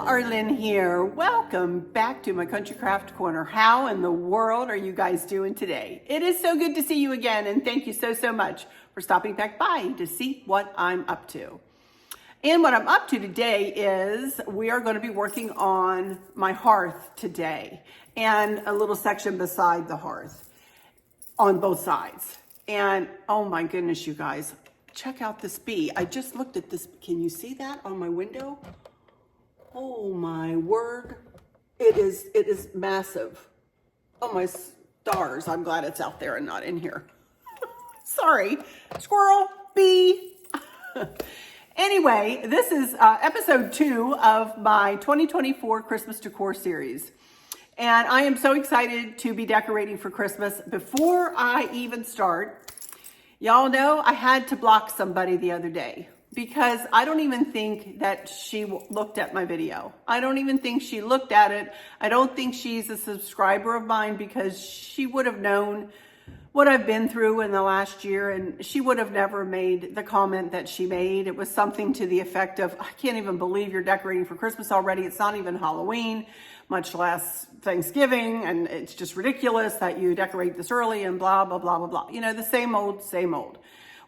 Arlynn here. Welcome back to my Country Craft Corner. How in the world are you guys doing today? It is so good to see you again, and thank you so much for stopping back by to see what I'm up to. And what I'm up to today is we are going to be working on my hearth today and a little section beside the hearth on both sides. And oh my goodness, you guys, check out this bee. I just looked at this. Can you see that on my window? Oh my word. It is massive. Oh my stars. I'm glad it's out there and not in here. Sorry, squirrel, bee. Anyway, this is episode 2 of my 2024 Christmas decor series. And I am so excited to be decorating for Christmas. Before I even start, y'all know I had to block somebody the other day because I don't even think that she looked at my video. I don't even think she looked at it. I don't think she's a subscriber of mine because she would have known what I've been through in the last year, and she would have never made the comment that she made. It was something to the effect of, I can't even believe you're decorating for Christmas already. It's not even Halloween, much less Thanksgiving, and it's just ridiculous that you decorate this early and blah, blah, blah, blah, blah. You know, the same old, same old.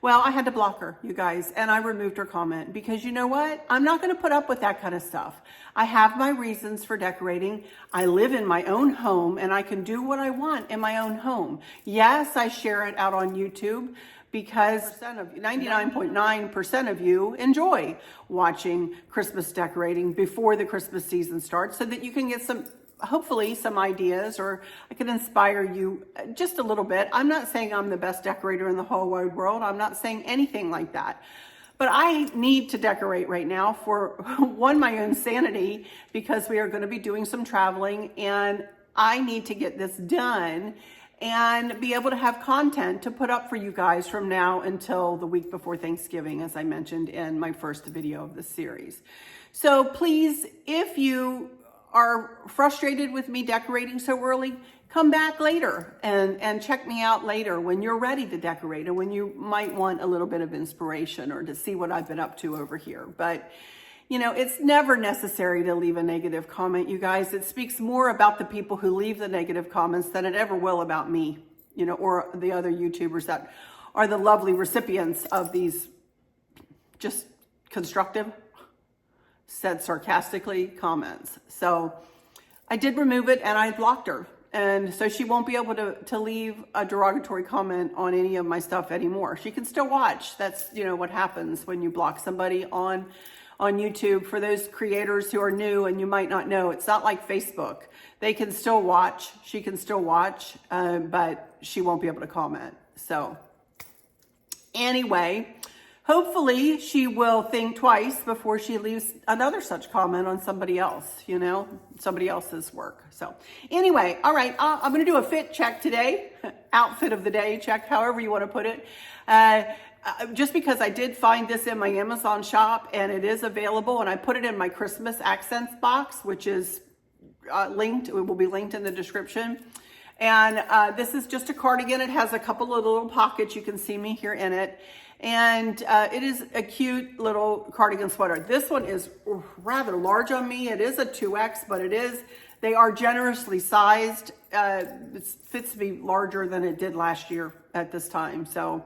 Well, I had to block her, you guys, and I removed her comment because you know what? I'm not going to put up with that kind of stuff. I have my reasons for decorating. I live in my own home and I can do what I want in my own home. Yes, I share it out on YouTube because 99.9% of you enjoy watching Christmas decorating before the Christmas season starts so that you can get hopefully some ideas, or I can inspire you just a little bit. I'm not saying I'm the best decorator in the whole wide world. I'm not saying anything like that. But I need to decorate right now for one, my own sanity, because we are going to be doing some traveling and I need to get this done and be able to have content to put up for you guys from now until the week before Thanksgiving, as I mentioned in my first video of this series. So please, if you are frustrated with me decorating so early, come back later and check me out later when you're ready to decorate and when you might want a little bit of inspiration or to see what I've been up to over here. But you know, it's never necessary to leave a negative comment, you guys. It speaks more about the people who leave the negative comments than it ever will about me, you know, or the other YouTubers that are the lovely recipients of these just constructive, said sarcastically, comments. So I did remove it and I blocked her. And so she won't be able to leave a derogatory comment on any of my stuff anymore. She can still watch. That's, you know, what happens when you block somebody on YouTube. For those creators who are new and you might not know, it's not like Facebook. They can still watch. She can still watch, but she won't be able to comment. So anyway, hopefully she will think twice before she leaves another such comment on somebody else, you know, somebody else's work. So anyway, all right, I'm going to do a fit check today, outfit of the day check, however you want to put it. Just because I did find this in my Amazon shop and it is available, and I put it in my Christmas accents box, which is linked. It will be linked in the description. And this is just a cardigan. It has a couple of little pockets. You can see me here in it. And it is a cute little cardigan sweater. This one is rather large on me. It is a 2X, but they are generously sized. It fits me larger than it did last year at this time. So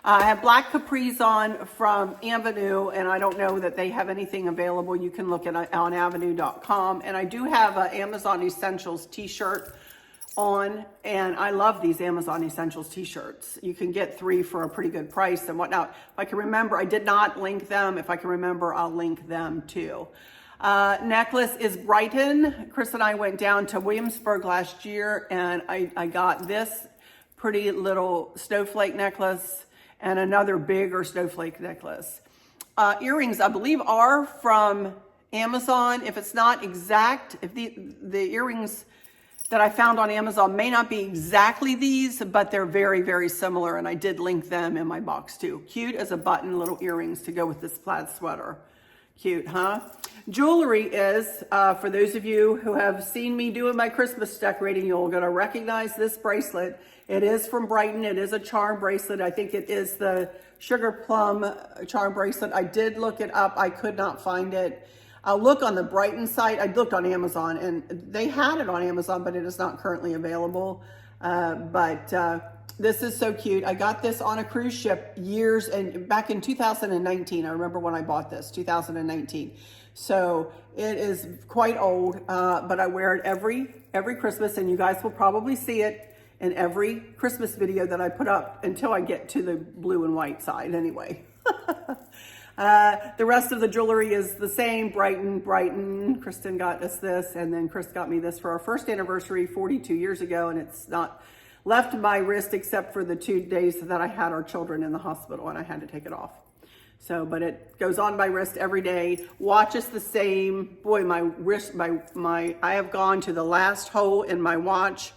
I have black capris on from Avenue, and I don't know that they have anything available. You can look at on avenue.com. And I do have an Amazon Essentials t-shirt on, and I love these Amazon Essentials t-shirts. You can get 3 for a pretty good price and whatnot. If I can remember, I did not link them. If I can remember, I'll link them too. Necklace is Brighton. Chris and I went down to Williamsburg last year and I got this pretty little snowflake necklace and another bigger snowflake necklace. Earrings, I believe, are from Amazon. If it's not exact, if the earrings that I found on Amazon may not be exactly these, but they're very, very similar. And I did link them in my box too. Cute as a button, little earrings to go with this plaid sweater. Cute, huh? Jewelry is, for those of you who have seen me doing my Christmas decorating, you're going to recognize this bracelet. It is from Brighton. It is a charm bracelet. I think it is the Sugarplum Charm Bracelet. I did look it up. I could not find it. I'll look on the Brighton site. I looked on Amazon, and they had it on Amazon, but it is not currently available. This is so cute. I got this on a cruise ship back in 2019. I remember when I bought this, 2019. So it is quite old, but I wear it every Christmas, and you guys will probably see it in every Christmas video that I put up until I get to the blue and white side anyway. The rest of the jewelry is the same. Brighton. Kristen got us this, and then Chris got me this for our first anniversary 42 years ago, and it's not left my wrist except for the 2 days that I had our children in the hospital and I had to take it off. So, but it goes on my wrist every day. Watch is the same. Boy, my wrist, I have gone to the last hole in my watch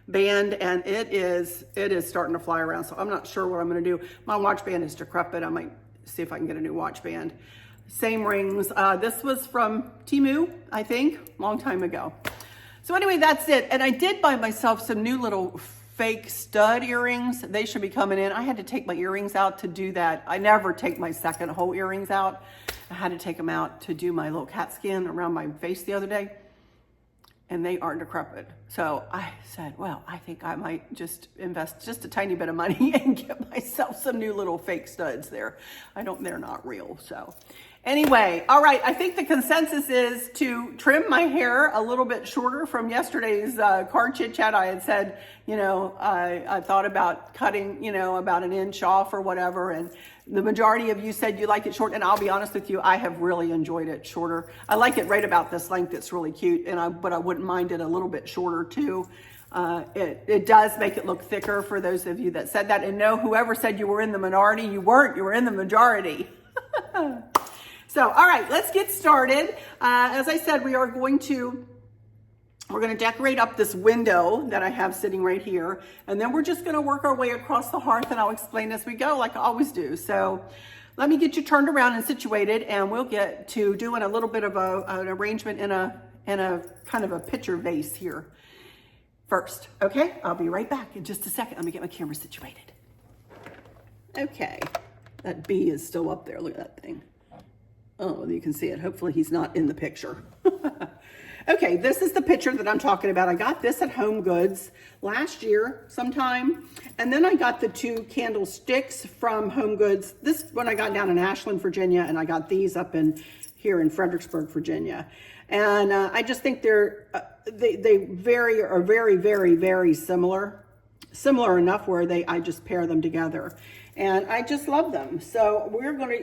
band, and it is starting to fly around. So I'm not sure what I'm going to do. My watch band is decrepit. I might see if I can get a new watch band. Same rings. This was from Temu, I think, long time ago. So anyway, that's it. And I did buy myself some new little fake stud earrings. They should be coming in. I had to take my earrings out to do that. I never take my second hole earrings out. I had to take them out to do my little cat scan around my face the other day, and they are decrepit. So I said, well, I think I might just invest just a tiny bit of money and get myself some new little fake studs there. They're not real. So anyway, all right. I think the consensus is to trim my hair a little bit shorter from yesterday's car chit chat. I had said, I thought about cutting, about an inch off or whatever. And the majority of you said you like it short. And I'll be honest with you, I have really enjoyed it shorter. I like it right about this length. It's really cute. But I wouldn't mind it a little bit shorter too. It does make it look thicker for those of you that said that. And no, whoever said you were in the minority, you weren't. You were in the majority. So, all right, let's get started. As I said, we're going to decorate up this window that I have sitting right here. And then we're just going to work our way across the hearth, and I'll explain as we go like I always do. So let me get you turned around and situated, and we'll get to doing a little bit of an arrangement in a kind of a picture vase here first. Okay, I'll be right back in just a second. Let me get my camera situated. Okay, that bee is still up there. Look at that thing. Oh, you can see it. Hopefully he's not in the picture. Okay, this is the picture that I'm talking about. I got this at Home Goods last year sometime. And then I got the 2 candlesticks from Home Goods. This one I got down in Ashland, Virginia, and I got these up here in Fredericksburg, Virginia. And I just think they are very, very, very similar enough where I just pair them together. And I just love them. So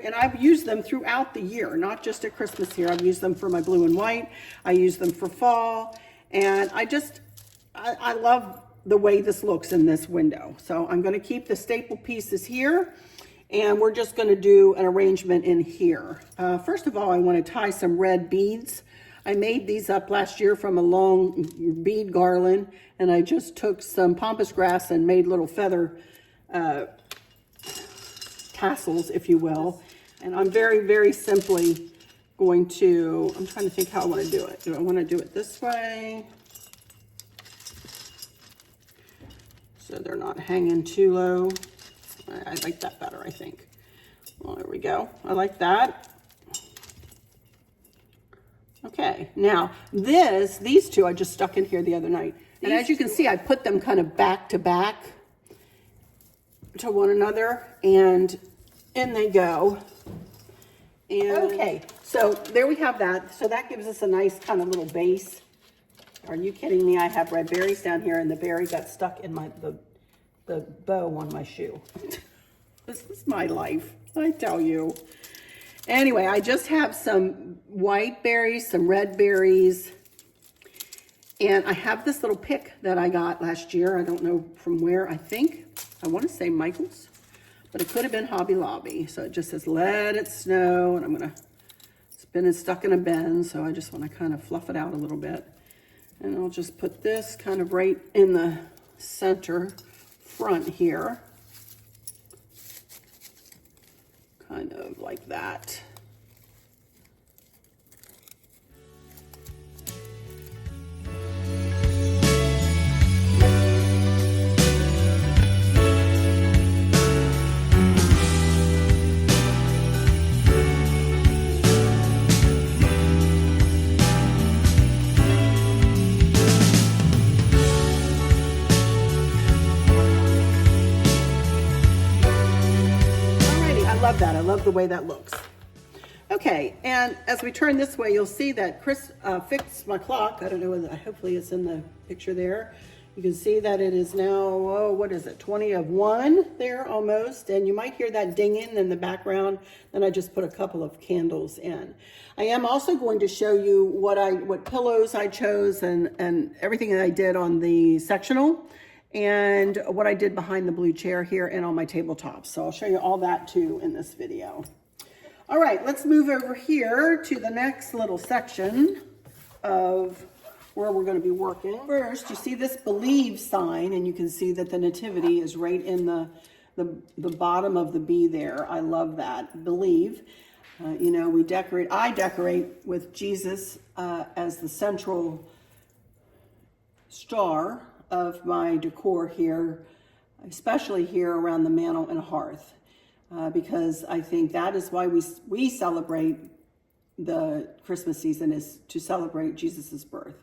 and I've used them throughout the year, not just at Christmas here. I've used them for my blue and white. I use them for fall. And I love the way this looks in this window. So I'm going to keep the staple pieces here, and we're just going to do an arrangement in here. First of all, I want to tie some red beads. I made these up last year from a long bead garland, and I just took some pampas grass and made little feather tassels, if you will. And I'm very, very simply going to, I'm trying to think how I want to do it. Do I want to do it this way? So they're not hanging too low. I like that better, I think. Well, there we go. I like that. Okay, now these two I just stuck in here the other night. And as you can see, I put them kind of back to back to one another, and in they go. And okay, so there we have that. So that gives us a nice kind of little base. Are you kidding me? I have red berries down here, and the berry got stuck in the bow on my shoe. This is my life, I tell you. Anyway, I just have some white berries, some red berries, and I have this little pick that I got last year. I don't know from where. I want to say Michael's, but it could have been Hobby Lobby. So it just says, let it snow, and I'm going to, it's been stuck in a bin, so I just want to kind of fluff it out a little bit. And I'll just put this kind of right in the center front here. Kind of like that. love the way that looks. Okay, and as we turn this way, you'll see that Chris fixed my clock. I don't know whether, hopefully it's in the picture there. You can see that it is now, oh, what is it, 20 of 1 there almost. And you might hear that dinging in the background. Then I just put a couple of candles in. I am also going to show you what pillows I chose and everything that I did on the sectional and what I did behind the blue chair here and on my tabletop. So I'll show you all that too in this video. All right, let's move over here to the next little section of where we're going to be working. First, you see this believe sign, and you can see that the nativity is right in the bottom of the B there. I love that, believe. You know, I decorate with Jesus as the central star of my decor here, especially here around the mantle and hearth, because I think that is why we celebrate the Christmas season, is to celebrate Jesus's birth.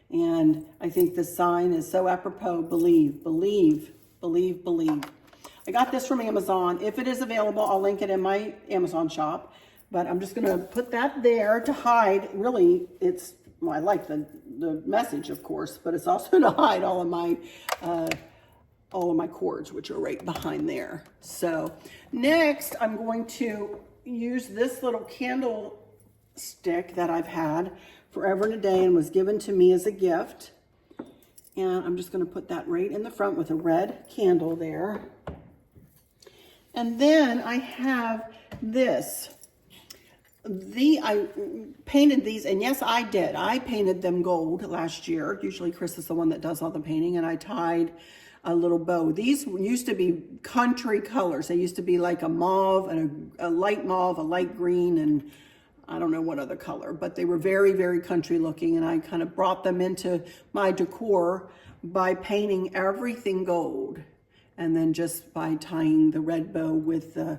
And I think the sign is so apropos. Believe, believe, believe, believe. I got this from Amazon. If it is available, I'll link it in my Amazon shop. But I'm just going to put that there to hide. Really, well, I like the message, of course, but it's also to hide all of my cords, which are right behind there. So next, I'm going to use this little candle stick that I've had forever and a day and was given to me as a gift. And I'm just going to put that right in the front with a red candle there. And then I have this. I painted these, and yes, I did. I painted them gold last year. Usually Chris is the one that does all the painting, and I tied a little bow. These used to be country colors. They used to be like a mauve and a light mauve, a light green, and I don't know what other color, but they were very, very country looking, and I kind of brought them into my decor by painting everything gold, and then just by tying the red bow with the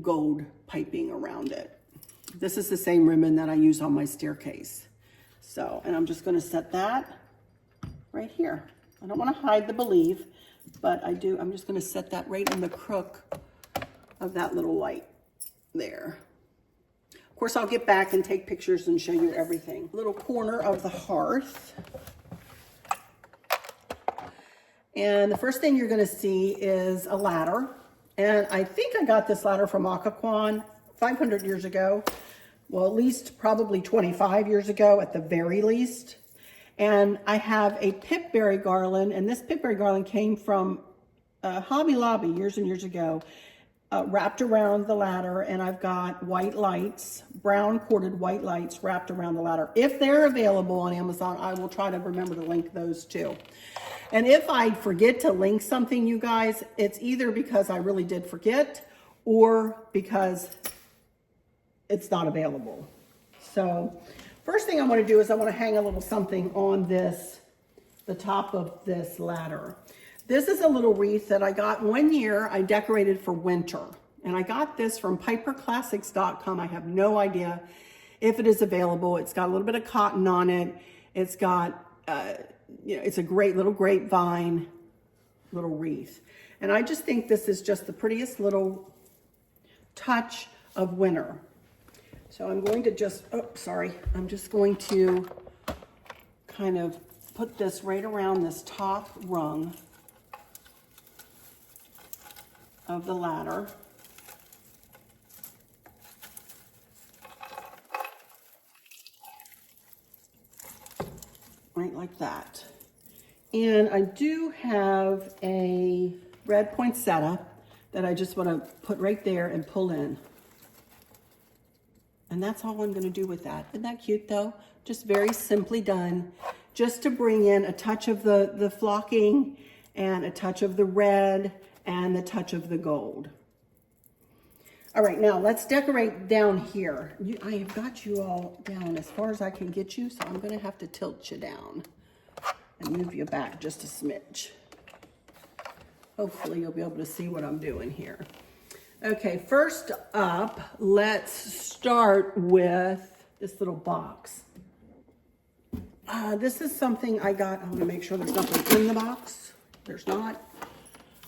gold piping around it. This is the same ribbon that I use on my staircase. So, and I'm just going to set that right here. I don't want to hide the believe, but I do. I'm just going to set that right in the crook of that little light there. Of course, I'll get back and take pictures and show you everything. Little corner of the hearth. And the first thing you're going to see is a ladder. And I think I got this ladder from Occoquan 500 years ago. Well, at least probably 25 years ago at the very least. And I have a pipberry garland, and this pipberry garland came from Hobby Lobby years and years ago, wrapped around the ladder, and I've got white lights, brown corded white lights wrapped around the ladder. If they're available on Amazon, I will try to remember to link those too. And if I forget to link something, you guys, it's either because I really did forget or because it's not available. So first thing I want to do is I want to hang a little something on the top of this ladder. This is a little wreath that I got one year. I decorated for winter, and I got this from piperclassics.com. I have no idea if it is available. It's got a little bit of cotton on it. It's got, it's a great little grapevine little wreath. And I just think this is just the prettiest little touch of winter. So I'm going to I'm just going to kind of put this right around this top rung of the ladder. Right like that. And I do have a red poinsettia that I just want to put right there and pull in. And that's all I'm going to do with that. Isn't that cute though? Just very simply done, just to bring in a touch of the flocking and a touch of the red and the touch of the gold. All right, now let's decorate down here. I have got you all down as far as I can get you, so I'm going to have to tilt you down and move you back just a smidge. Hopefully you'll be able to see what I'm doing here. Okay, first up, let's start with this little box. This is something I got. I'm going to make sure there's nothing in the box. There's not.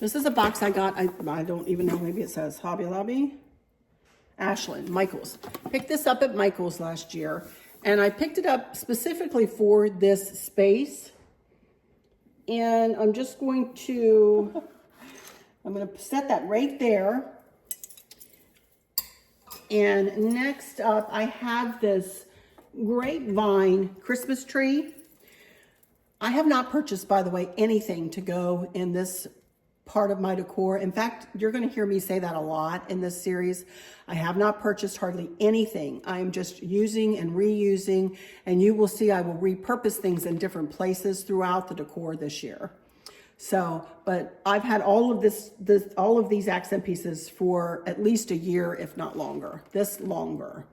This is a box I got. I don't even know. Maybe it says Hobby Lobby. Ashland, Michael's. Picked this up at Michael's last year, and I picked it up specifically for this space. And I'm just going to, I'm going to set that right there. And next up, I have this grapevine Christmas tree. I have not purchased, by the way, anything to go in this part of my decor. In fact, you're going to hear me say that a lot in this series. I have not purchased hardly anything. I'm just using and reusing, and you will see I will repurpose things in different places throughout the decor this year. So, but I've had all of all of these accent pieces for at least a year, if not longer. This longer.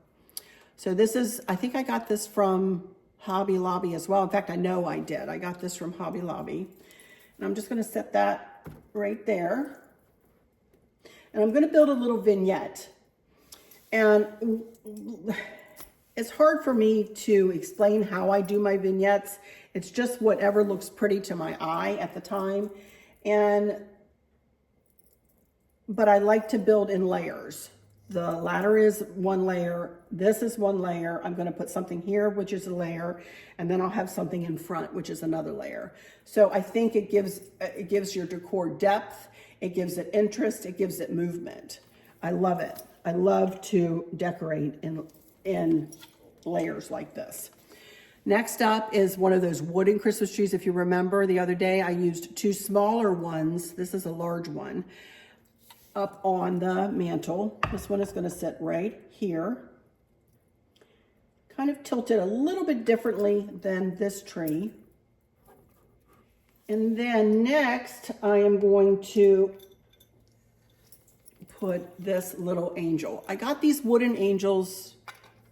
So this is, I think I got this from Hobby Lobby as well. In fact, I know I did. I got this from Hobby Lobby. And I'm just going to set that right there. And I'm going to build a little vignette. And it's hard for me to explain how I do my vignettes. It's just whatever looks pretty to my eye at the time. But I like to build in layers. The ladder is one layer. This is one layer. I'm going to put something here, which is a layer, and then I'll have something in front, which is another layer. So I think it gives your decor depth. It gives it interest. It gives it movement. I love it. I love to decorate in layers like this. Next up is one of those wooden Christmas trees. If you remember the other day, I used two smaller ones. This is a large one. Up on the mantle. This one is going to sit right here. Kind of tilted a little bit differently than this tree. And then next, I am going to put this little angel. I got these wooden angels,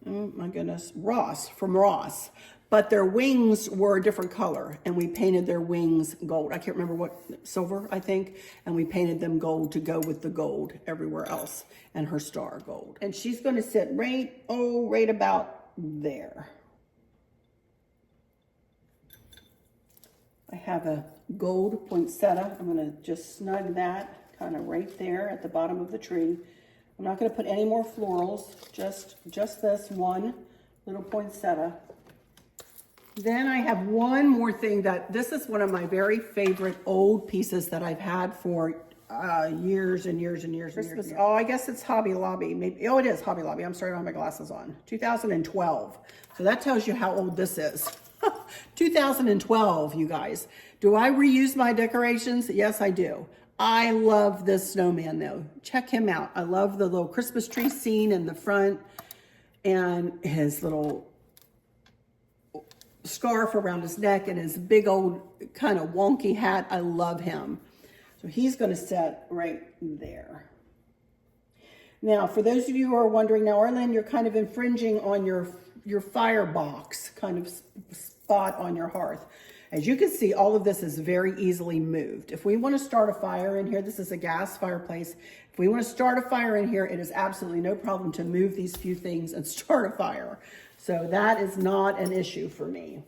oh my goodness, from Ross. But their wings were a different color, and we painted their wings gold. I can't remember what, silver, I think. And we painted them gold to go with the gold everywhere else, and her star gold. And she's going to sit right about there. I have a gold poinsettia. I'm going to just snug that kind of right there at the bottom of the tree. I'm not going to put any more florals, just this one little poinsettia. Then I have one more thing this is one of my very favorite old pieces that I've had for years and years and years. Christmas, oh, I guess it's Hobby Lobby. Maybe, oh, it is Hobby Lobby. I'm sorry, I don't have my glasses on. 2012. So that tells you how old this is. 2012, you guys. Do I reuse my decorations? Yes, I do. I love this snowman though. Check him out. I love the little Christmas tree scene in the front and his little scarf around his neck and his big old kind of wonky hat. I love him. So he's going to sit right there. Now, for those of you who are wondering, now, Arlynn, you're kind of infringing on your firebox kind of spot on your hearth. As you can see, all of this is very easily moved. If we want to start a fire in here, this is a gas fireplace. If we want to start a fire in here, it is absolutely no problem to move these few things and start a fire. So that is not an issue for me.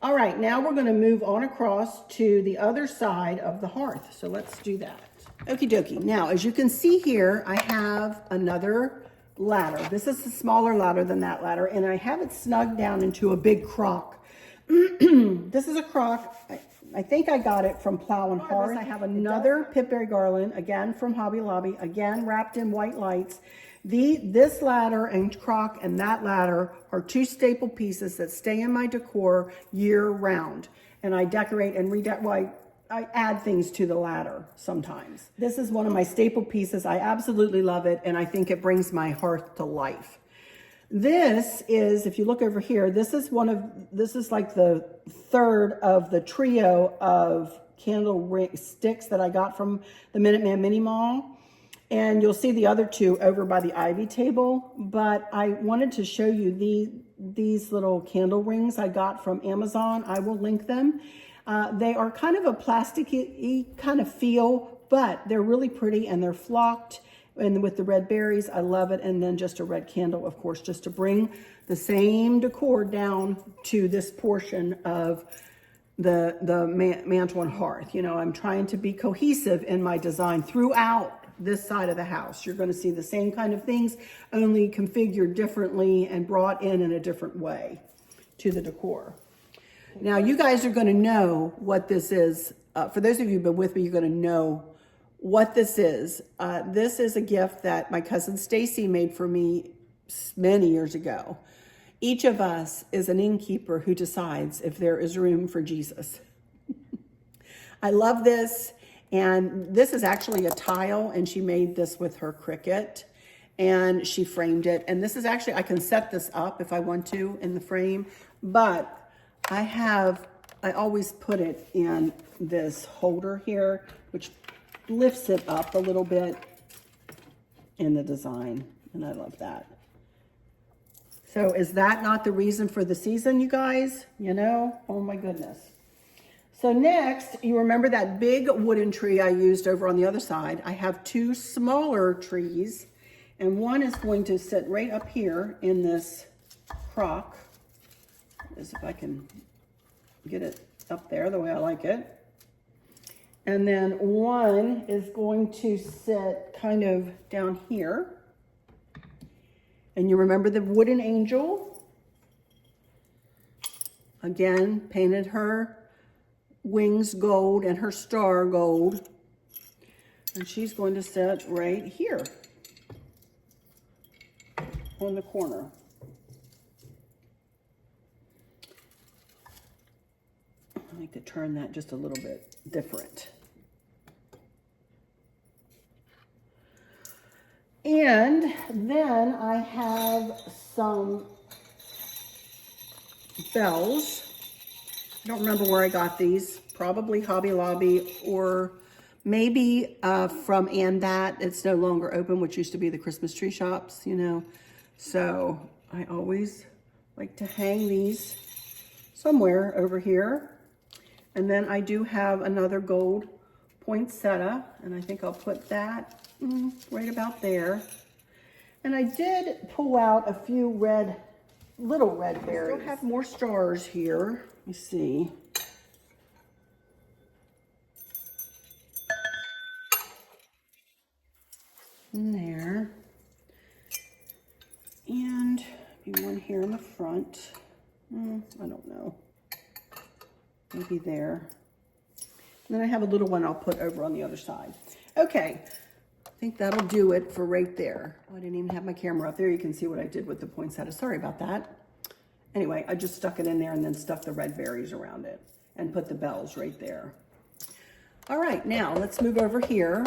All right, now we're going to move on across to the other side of the hearth. So let's do that. Okie dokie. Now, as you can see here, I have another ladder. This is a smaller ladder than that ladder, and I have it snugged down into a big crock. This is a crock. I think I got it from Plow and Hearth. I have another pipberry garland, again from Hobby Lobby, again wrapped in white lights. This ladder and crock and that ladder are two staple pieces that stay in my decor year round. And I decorate and I add things to the ladder sometimes. This is one of my staple pieces. I absolutely love it, and I think it brings my hearth to life. This is, if you look over here, this is like the third of the trio of candle ring sticks that I got from the Minuteman Mini Mall. And you'll see the other two over by the ivy table, but I wanted to show you these little candle rings I got from Amazon. I will link them. They are kind of a plasticky kind of feel, but they're really pretty and they're flocked. And with the red berries, I love it. And then just a red candle, of course, just to bring the same decor down to this portion of the mantle and hearth. You know, I'm trying to be cohesive in my design throughout this side of the house. You're going to see the same kind of things, only configured differently and brought in a different way to the decor. Now, you guys are going to know what this is. For those of you who've been with me, you're going to know what this is. This is a gift that my cousin Stacy made for me many years ago. Each of us is an innkeeper who decides if there is room for Jesus. I love this, and this is actually a tile, and she made this with her Cricut, and she framed it. And this is actually, I can set this up if I want to in the frame, but I always put it in this holder here, which lifts it up a little bit in the design, and I love that. So is that not the reason for the season, you guys? You know, oh my goodness. So next, you remember that big wooden tree I used over on the other side? I have two smaller trees, and one is going to sit right up here in this crock. As if I can get it up there the way I like it. And then one is going to sit kind of down here. And you remember the wooden angel? Again, painted her wings gold and her star gold. And she's going to sit right here on the corner. I like to turn that just a little bit different. And then I have some bells. I don't remember where I got these. Probably Hobby Lobby, or maybe from And That. It's no longer open, which used to be the Christmas tree shops, you know. So I always like to hang these somewhere over here. And then I do have another gold poinsettia, and I think I'll put that right about there. And I did pull out a few little red berries. I still have more stars here. Let me see. In there. And maybe one here in the front. I don't know. Maybe there. And then I have a little one I'll put over on the other side. Okay, I think that'll do it for right there. Oh, I didn't even have my camera up there. You can see what I did with the poinsettia. Sorry about that. Anyway, I just stuck it in there and then stuck the red berries around it and put the bells right there. All right, now let's move over here.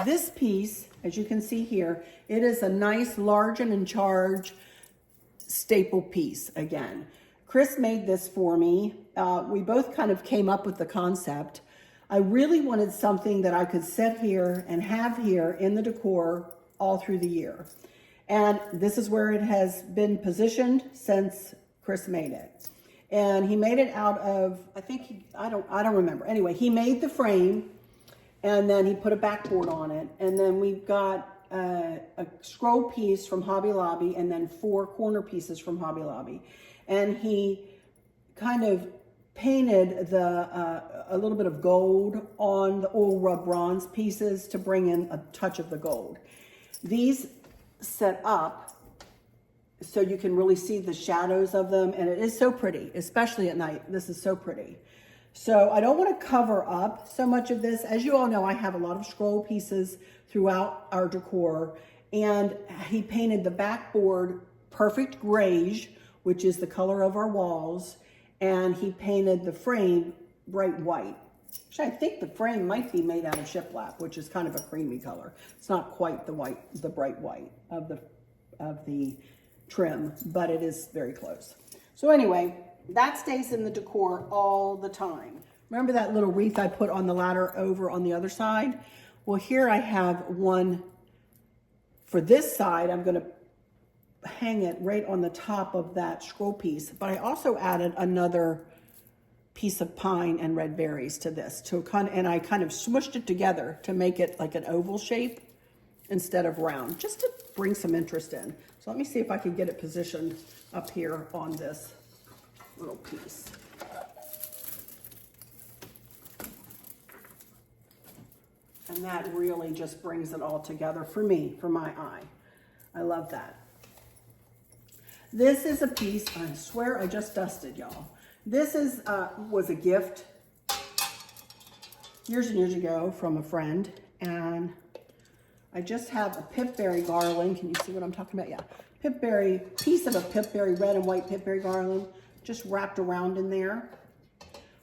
This piece, as you can see here, it is a nice large and in charge staple piece again. Chris made this for me. We both kind of came up with the concept. I really wanted something that I could set here and have here in the decor all through the year. And this is where it has been positioned since Chris made it. And he made it out of, I don't remember. Anyway, he made the frame and then he put a backboard on it. And then we've got a scroll piece from Hobby Lobby and then 4 corner pieces from Hobby Lobby. And he kind of painted a little bit of gold on the oil rub bronze pieces to bring in a touch of the gold. These set up so you can really see the shadows of them, and it is so pretty, especially at night. This is so pretty. So I don't want to cover up so much of this. As you all know, I have a lot of scroll pieces throughout our decor, and he painted the backboard perfect greige, which is the color of our walls, and he painted the frame bright white. Actually, I think the frame might be made out of shiplap, which is kind of a creamy color. It's not quite the white, the bright white of the trim, but it is very close. So anyway, that stays in the decor all the time. Remember that little wreath I put on the ladder over on the other side? Well, here I have one for this side. I'm going to hang it right on the top of that scroll piece, but I also added another piece of pine and red berries to this and I kind of smushed it together to make it like an oval shape instead of round, just to bring some interest in. So let me see if I can get it positioned up here on this little piece. And that really just brings it all together for me, for my eye. I love that. This is a piece, I swear I just dusted, y'all. This is was a gift years and years ago from a friend, and I just have a pipberry garland. Can you see what I'm talking about? Yeah, pipberry, piece of a pipberry, red and white pipberry garland, just wrapped around in there.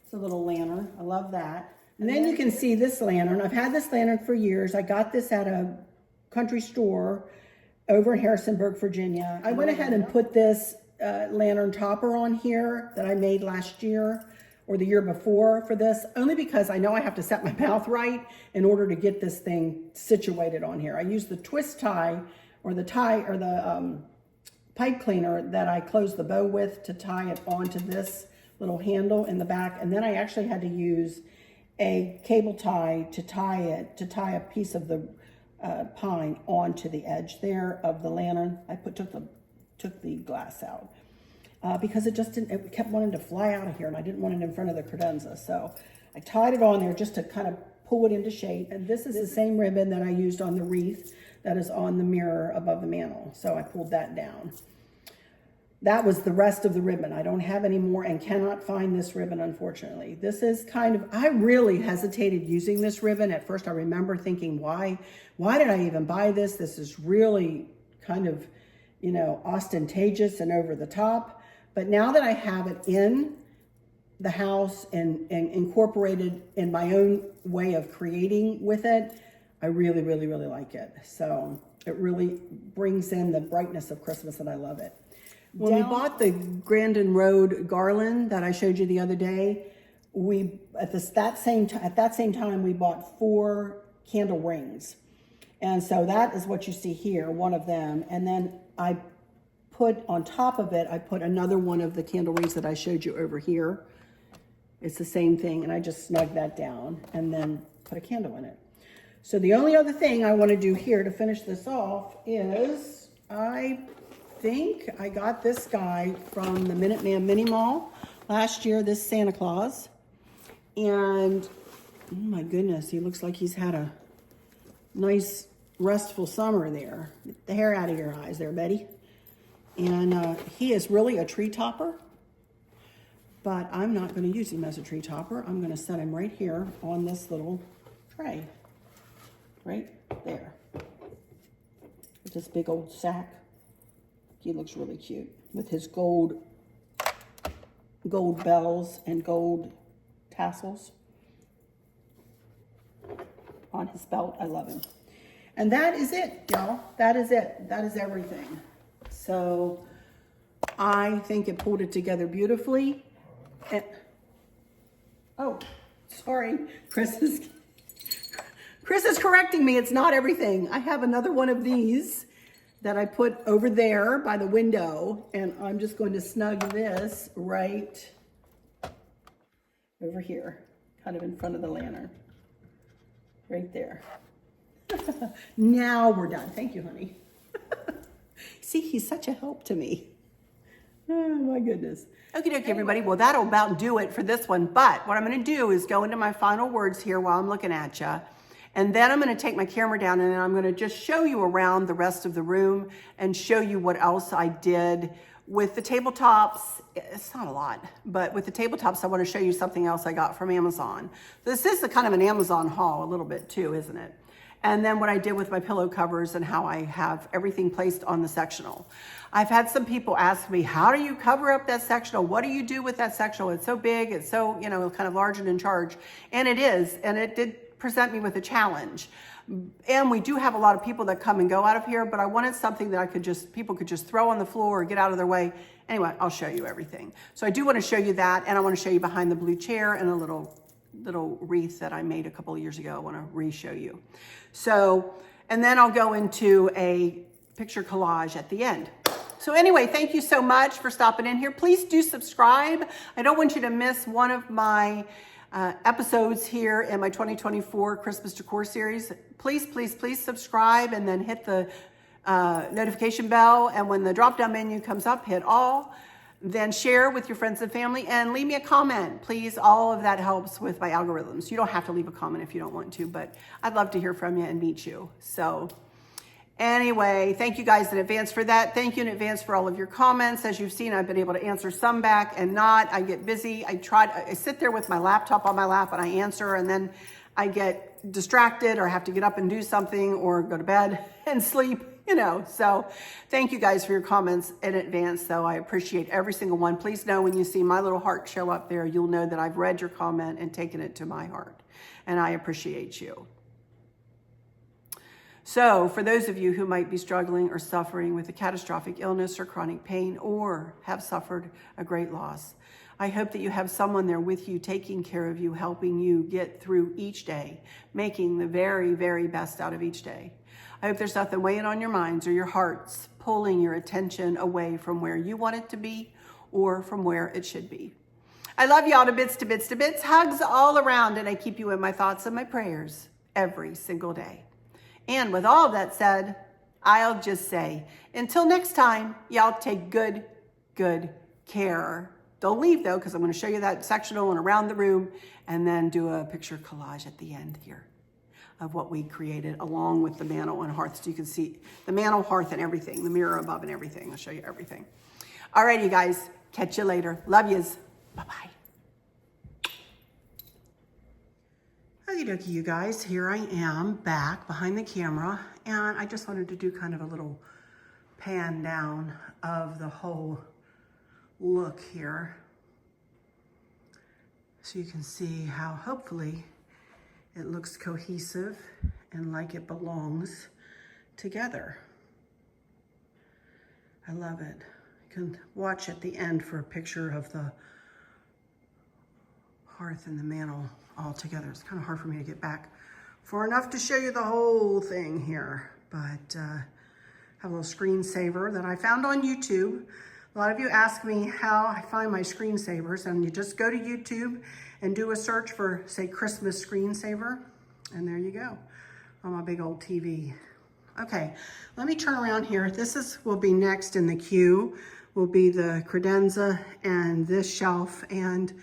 It's a little lantern. I love that. And then you can see this lantern. I've had this lantern for years. I got this at a country store over in Harrisonburg, Virginia. I went ahead and put this lantern topper on here that I made last year or the year before for this, only because I know I have to set my mouth right in order to get this thing situated on here. I use the twist tie or the pipe cleaner that I close the bow with to tie it onto this little handle in the back. And then I actually had to use a cable tie to tie a piece of the pine onto the edge there of the lantern. I took the glass out because it kept wanting to fly out of here, and I didn't want it in front of the credenza. So I tied it on there just to kind of pull it into shape. And this is the same ribbon that I used on the wreath that is on the mirror above the mantle. So I pulled that down. That was the rest of the ribbon. I don't have any more and cannot find this ribbon, unfortunately. This is kind of, I really hesitated using this ribbon. At first I remember thinking, why did I even buy this? This is really kind of, you know, ostentatious and over the top. But now that I have it in the house and incorporated in my own way of creating with it, I really, really, really like it. So it really brings in the brightness of Christmas, and I love it. When we bought the Grandin Road garland that I showed you the other day, at that same time we bought 4 candle rings. And so that is what you see here, one of them. And then I put on top of it, I put another one of the candle rings that I showed you over here. It's the same thing, and I just snug that down and then put a candle in it. So the only other thing I want to do here to finish this off is I think I got this guy from the Minuteman Mini Mall last year, this Santa Claus. And oh my goodness, he looks like he's had a nice restful summer there. Get the hair out of your eyes there, Betty. And he is really a tree topper, but I'm not going to use him as a tree topper. I'm going to set him right here on this little tray, right there, with this big old sack. He looks really cute with his gold bells and gold tassels on his belt. I love him. And that is it, y'all. That is it. That is everything. So I think it pulled it together beautifully. And, oh, sorry. Chris is correcting me. It's not everything. I have another one of these that I put over there by the window, and I'm just going to snug this right over here, kind of in front of the lantern, right there. Now we're done. Thank you, honey. See, he's such a help to me. Oh my goodness. Okie dokie, everybody. Well, that'll about do it for this one, but what I'm going to do is go into my final words here while I'm looking at you. And then I'm going to take my camera down and I'm going to just show you around the rest of the room and show you what else I did with the tabletops. It's not a lot, but with the tabletops, I want to show you something else I got from Amazon. This is the kind of an Amazon haul a little bit too, isn't it? And then what I did with my pillow covers and how I have everything placed on the sectional. I've had some people ask me, how do you cover up that sectional? What do you do with that sectional? It's so big, it's so, you know, kind of large and in charge. And it is, and it did present me with a challenge. And we do have a lot of people that come and go out of here, but I wanted something that people could just throw on the floor or get out of their way. Anyway, I'll show you everything. So I do want to show you that, and I want to show you behind the blue chair and a little wreath that I made a couple of years ago. I want to re-show you. So, and then I'll go into a picture collage at the end. So anyway, thank you so much for stopping in here. Please do subscribe. I don't want you to miss one of my episodes here in my 2024 Christmas Decor series. Please, please, please subscribe and then hit the notification bell. And when the drop-down menu comes up, hit all. then share with your friends and family and leave me a comment. Please, all of that helps with my algorithms. You don't have to leave a comment if you don't want to, but I'd love to hear from you and meet you. So anyway, thank you guys in advance for that. Thank you in advance for all of your comments. As you've seen, I've been able to answer some back and not. I get busy. I sit there with my laptop on my lap and I answer, and then I get distracted or have to get up and do something or go to bed and sleep, you know. So thank you guys for your comments in advance, though. I appreciate every single one. Please know when you see my little heart show up there, you'll know that I've read your comment and taken it to my heart, and I appreciate you. So for those of you who might be struggling or suffering with a catastrophic illness or chronic pain, or have suffered a great loss, I hope that you have someone there with you, taking care of you, helping you get through each day, making the very, very best out of each day. I hope there's nothing weighing on your minds or your hearts, pulling your attention away from where you want it to be or from where it should be. I love y'all to bits, to bits, to bits. Hugs all around, and I keep you in my thoughts and my prayers every single day. And with all of that said, I'll just say, until next time, y'all take good care. Don't leave though, because I'm going to show you that sectional and around the room, and then do a picture collage at the end here of what we created along with the mantle and hearth. So you can see the mantle, hearth, and everything, the mirror above and everything. I'll show you everything. All right, you guys, catch you later. Love yous. Bye-bye. Okie dokie, you guys, here I am back behind the camera, and I just wanted to do kind of a little pan down of the whole look here, so you can see how hopefully it looks cohesive and like it belongs together. I love it. You can watch at the end for a picture of the hearth and the mantle all together. It's kind of hard for me to get back far enough to show you the whole thing here, but I have a little screensaver that I found on YouTube. A lot of you ask me how I find my screensavers, and you just go to YouTube and do a search for, say, Christmas screensaver, and there you go on my big old TV. Okay, let me turn around here. Will be next in the queue, will be the credenza and this shelf and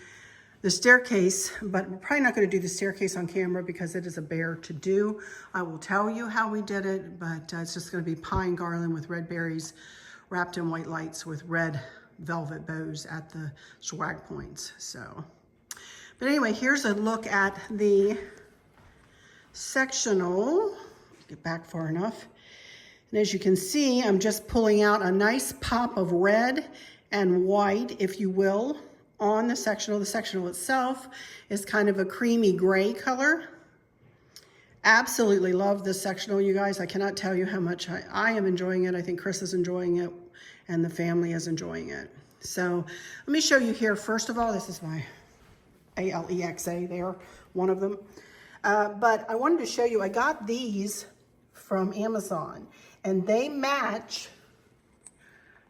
the staircase, but we're probably not going to do the staircase on camera because it is a bear to do. I will tell you how we did it, but it's just going to be pine garland with red berries wrapped in white lights with red velvet bows at the swag points. So, but anyway, here's a look at the sectional. Get back far enough. And as you can see, I'm just pulling out a nice pop of red and white, if you will, on the sectional. The sectional itself is kind of a creamy gray color. Absolutely love this sectional, you guys. I cannot tell you how much I am enjoying it. I think Chris is enjoying it, and the family is enjoying it. So let me show you here. First of all, this is my ALEXA there, one of them. But I wanted to show you, I got these from Amazon, and they match,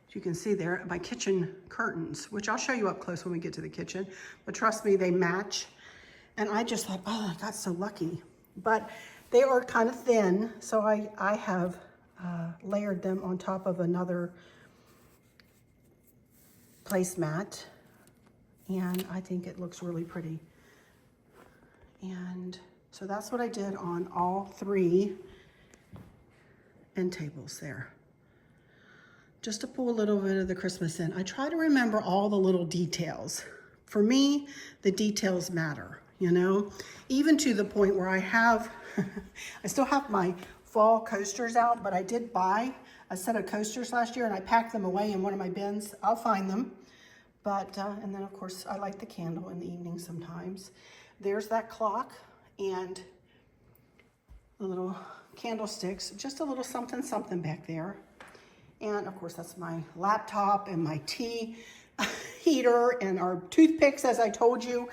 as you can see there, my kitchen curtains, which I'll show you up close when we get to the kitchen. But trust me, they match. And I just thought, oh, I got so lucky. But they are kind of thin, so I have layered them on top of another placemat, and I think it looks really pretty. And so that's what I did on all 3 end tables there, just to pull a little bit of the Christmas in. I try to remember all the little details. For me, the details matter. You know, even to the point where I have, I still have my fall coasters out, but I did buy a set of coasters last year and I packed them away in one of my bins. I'll find them. But, and then of course I light the candle in the evening sometimes. There's that clock and the little candlesticks, just a little something, something back there. And of course that's my laptop and my tea heater and our toothpicks, as I told you.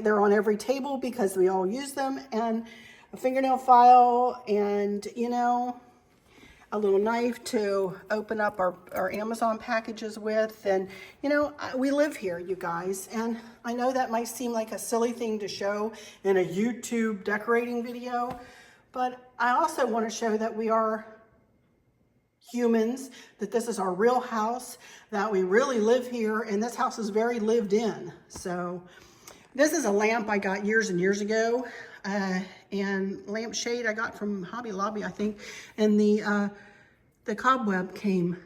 They're on every table because we all use them, and a fingernail file, and you know, a little knife to open up our Amazon packages with. And you know, we live here, you guys, and I know that might seem like a silly thing to show in a YouTube decorating video, but I also want to show that we are humans, that this is our real house, that we really live here, and this house is very lived in. So this is a lamp I got years and years ago, and lampshade I got from Hobby Lobby, I think, and the cobweb came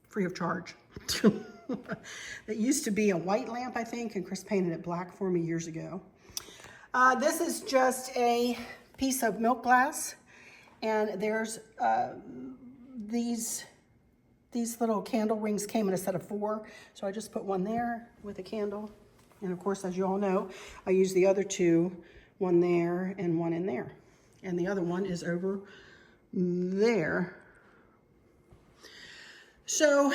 free of charge. It used to be a white lamp, I think, and Chris painted it black for me years ago. This is just a piece of milk glass, and there's these little candle rings came in a set of 4, so I just put one there with a candle, and of course, as you all know, I use the other 2, one there and one in there, and the other one is over there. So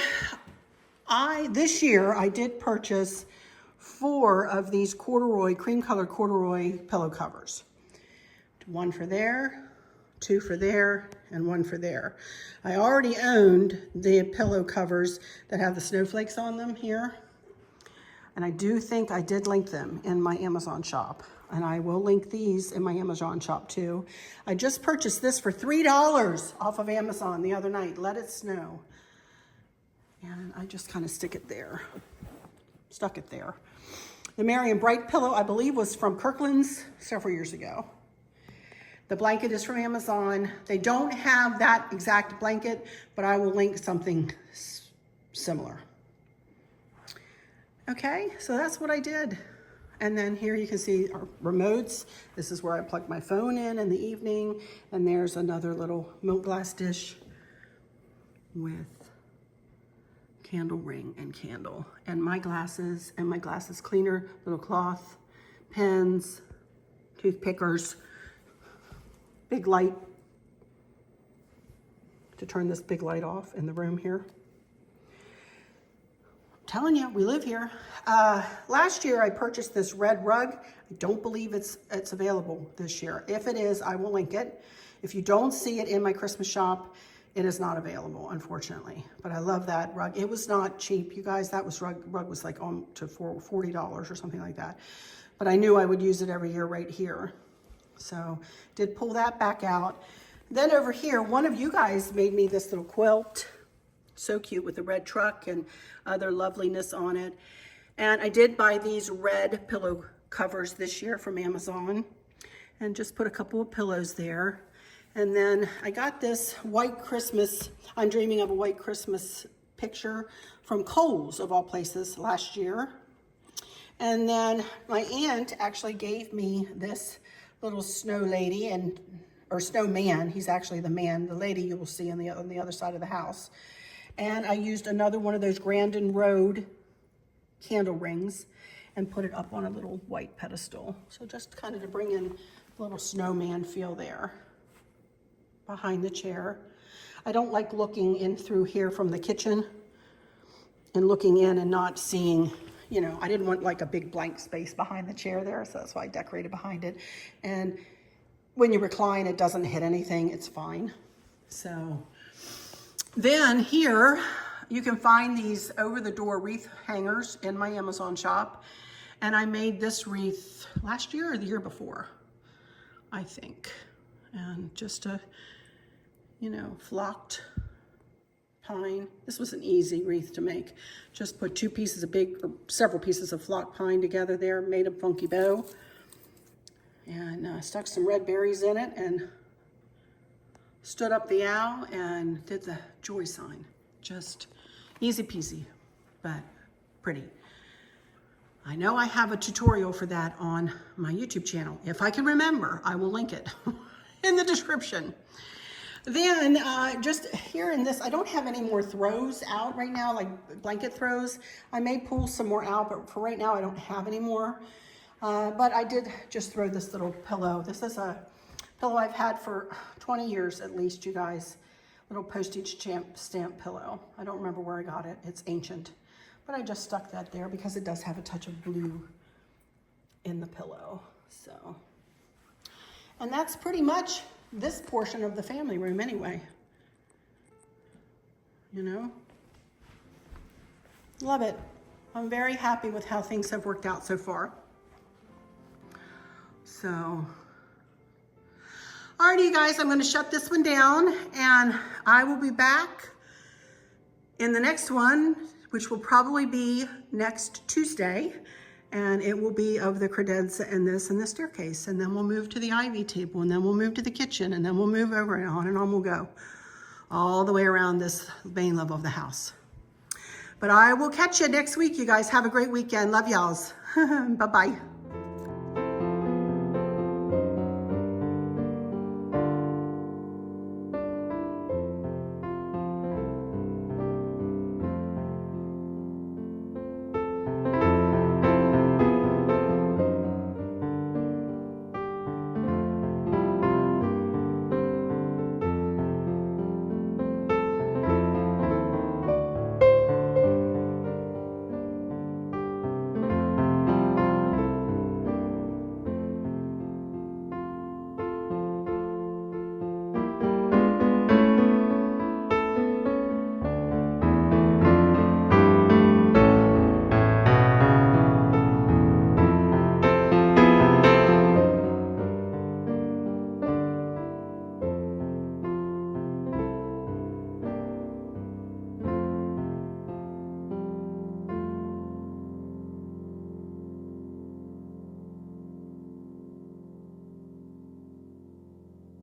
this year I did purchase 4 of these cream colored corduroy pillow covers. 1 for there, 2 for there, and 1 for there. I already owned the pillow covers that have the snowflakes on them here. And I do think I did link them in my Amazon shop. And I will link these in my Amazon shop too. I just purchased this for $3 off of Amazon the other night. Let it snow. And I just kind of stuck it there. The Merry and Bright pillow, I believe, was from Kirkland's several years ago. The blanket is from Amazon. They don't have that exact blanket, but I will link something similar. Okay, so that's what I did. And then here you can see our remotes. This is where I plug my phone in the evening. And there's another little milk glass dish with candle ring and candle. And my glasses cleaner, little cloth, pens, toothpickers, big light to turn this big light off in the room here. I'm telling you, we live here. Last year I purchased this red rug. I don't believe it's available this year. If it is, I will link it. If you don't see it in my Christmas shop, it is not available, unfortunately. But I love that rug. It was not cheap, you guys. That rug was like on to $40 or something like that. But I knew I would use it every year right here. So did pull that back out. Then over here, one of you guys made me this little quilt. So cute with the red truck and other loveliness on it. And I did buy these red pillow covers this year from Amazon and just put a couple of pillows there. And then I got this white Christmas, I'm dreaming of a white Christmas picture from Kohl's of all places last year. And then my aunt actually gave me this little snow lady or snowman. He's actually the man. The lady you will see on the other side of the house. And I used another one of those Grandin Road candle rings and put it up on a little white pedestal. So just kind of to bring in a little snowman feel there behind the chair. I don't like looking in through here from the kitchen and looking in and not seeing, you know, I didn't want like a big blank space behind the chair there, so that's why I decorated behind it. And when you recline, it doesn't hit anything, it's fine. So then here, you can find these over-the-door wreath hangers in my Amazon shop. And I made this wreath last year or the year before, I think. And just a, you know, flocked pine. This was an easy wreath to make. Just put several pieces of flocked pine together there, made a funky bow, and stuck some red berries in it, and stood up the owl and did the joy sign. Just easy peasy, but pretty. I know I have a tutorial for that on my YouTube channel. If I can remember, I will link it in the description. Then just here in this, I don't have any more throws out right now, like blanket throws. I may pull some more out, but for right now, I don't have any more. But I did just throw this little pillow. This is a pillow I've had for 20 years at least, you guys. Little postage stamp pillow. I don't remember where I got it. It's ancient. But I just stuck that there because it does have a touch of blue in the pillow. So, and that's pretty much this portion of the family room anyway. You know? Love it. I'm very happy with how things have worked out so far. So, Alrighty, you guys, I'm going to shut this one down, and I will be back in the next one, which will probably be next Tuesday, and it will be of the credenza and the staircase, and then we'll move to the ivy table, and then we'll move to the kitchen, and then we'll move over and on we'll go all the way around this main level of the house. But I will catch you next week, you guys. Have a great weekend. Love y'alls. Bye-bye.